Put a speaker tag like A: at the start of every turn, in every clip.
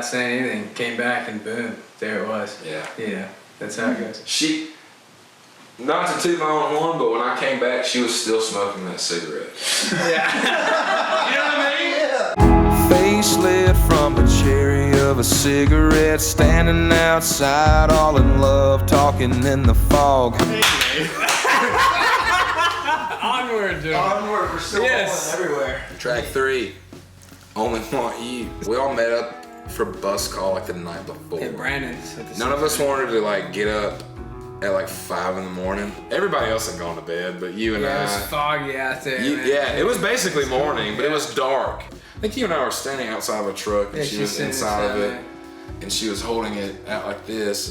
A: without saying anything, came back and boom, there it was.
B: Yeah.
A: Yeah, that's how it goes.
B: She, not to toot my own horn, but when I came back, she was still smoking that cigarette.
A: Yeah.
B: You know what I mean?
C: Yeah. Face lit from the cherry of a cigarette, standing outside, all in love, talking in the fog.
A: Onward, dude.
D: Onward, we're still going everywhere.
B: Track 3, Only Want You. We all met up for bus call like the night before.
A: And Brandon's.
B: None of us wanted to like get up at like 5 in the morning. Everybody else had gone to bed, but you and I.
A: It was foggy out there. Man.
B: Yeah, it was basically morning, but it was dark. I think you and I were standing outside of a truck, and she was inside of it, and she was holding it out like this,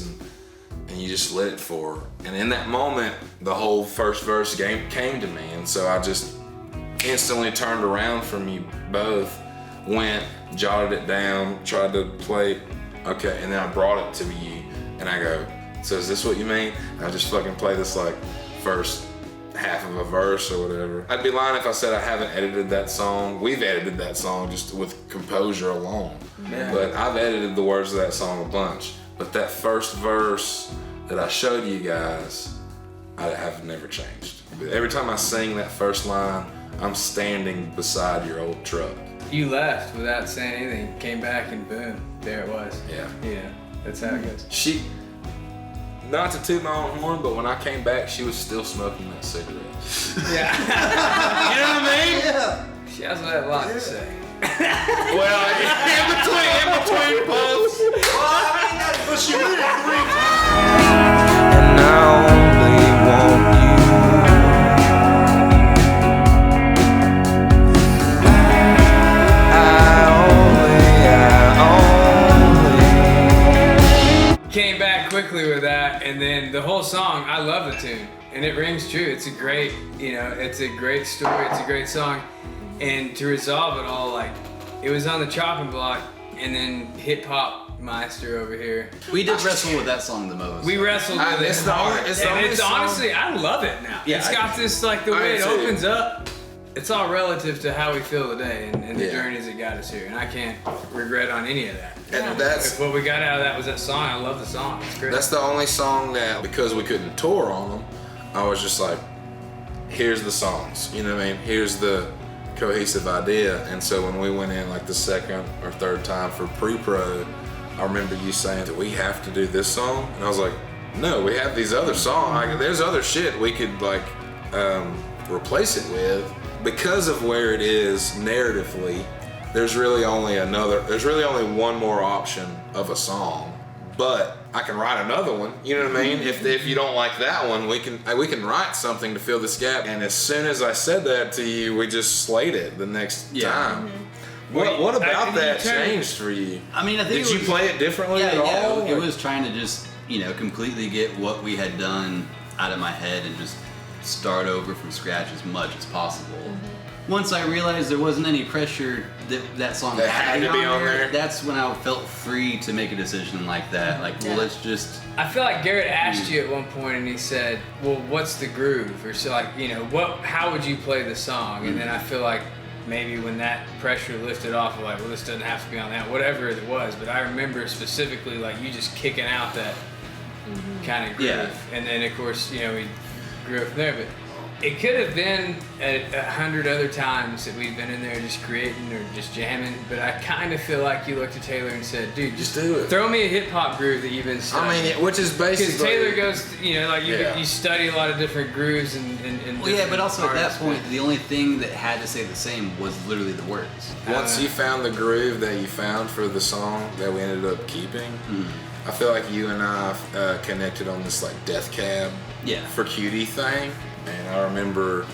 B: and you just lit it for her. And in that moment, the whole first verse came to me, and so I just instantly turned around from you both, went, jotted it down, tried to play, okay, and then I brought it to you, and I go, so is this what you mean? And I just fucking play this like first half of a verse or whatever. I'd be lying if I said I haven't edited that song. We've edited that song just with composure alone. Yeah. But I've edited the words of that song a bunch. But that first verse that I showed you guys, I have never changed. Every time I sing that first line, I'm standing beside your old truck.
A: You left without saying anything, came back and boom, there it was.
B: Yeah.
A: Yeah, that's how it goes.
B: She, not to toot my own horn, but when I came back, she was still smoking that cigarette.
A: Yeah.
B: You know what I mean?
D: Yeah.
A: She also had a lot to say.
B: Well, in between puffs.
D: Well, I mean, that's what she did it 3 times.
C: And I only want you.
A: Came back quickly with that, and then the whole song, I love the tune, and it rings true. It's a great, it's a great story, it's a great song, and to resolve it all, like, it was on the chopping block, and then hip hop meister over here.
E: We did wrestle with that song the most.
A: We wrestled with it hard,
B: it's the
A: and
B: only
A: it's
B: song.
A: honestly, I love it now.
E: Yeah,
A: It's got this, like, the way it
B: too.
A: opens up. It's all relative to how we feel today and the
B: Yeah.
A: journeys that got us here, and I can't regret on any of that.
B: And that's
A: If what we got out of that was that song, I love the song. It's great.
B: the only song that, because we couldn't tour on them, I was just like, here's the songs. You know what I mean? Here's the cohesive idea. And so when we went in like the second or third time for pre-pro, I remember you saying, do we have to do this song? And I was like, no, we have these other songs. Like, there's other shit we could like replace it with. Because of where it is narratively, there's really only one more option of a song, but I can write another one. You know what I mean? If you don't like that one, we can write something to fill this gap. And as soon as I said that to you, we just slayed it the next time.
A: Mm-hmm.
B: What about that changed for you?
E: I mean, I think
B: Did you play it differently at all?
E: It was trying to just, completely get what we had done out of my head and just start over from scratch as much as possible. Once I realized there wasn't any pressure that song
B: had to be on there,
E: that's when I felt free to make a decision like that. Like, well, let's just.
A: I feel like Garrett asked you at one point, and he said, "Well, what's the groove?" Or so, like, how would you play the song? And then I feel like maybe when that pressure lifted off, like, well, this doesn't have to be on that, whatever it was. But I remember specifically, like, you just kicking out that kind of groove.
E: Yeah.
A: And then, of course, we grew up from there. But it could have been 100 other times that we've been in there just creating or just jamming. But I kind of feel like you looked at Taylor and said, dude,
B: Just do it.
A: Throw me a hip hop groove that you've been studying.
B: I mean, which is basically.
A: Because Taylor goes, you study a lot of different grooves and
E: Well, yeah, but also at that
A: artists.
E: point, the only thing that had to stay the same was literally the words.
B: Once you found the groove that you found for the song that we ended up keeping, I feel like you and I connected on this like Death Cab for Cutie thing. And I remember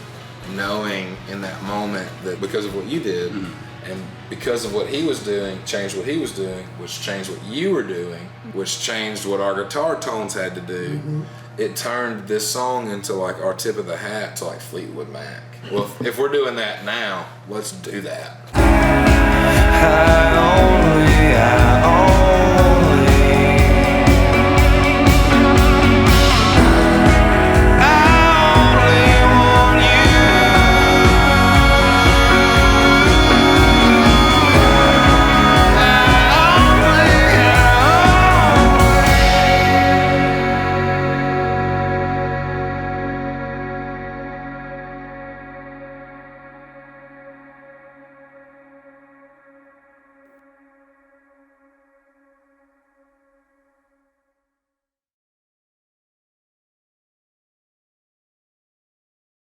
B: knowing in that moment that because of what you did and because of what he was doing, changed what he was doing, which changed what you were doing, which changed what our guitar tones had to do. It turned this song into like our tip of the hat to like Fleetwood Mac. Well, if we're doing that now, let's do that.
C: I only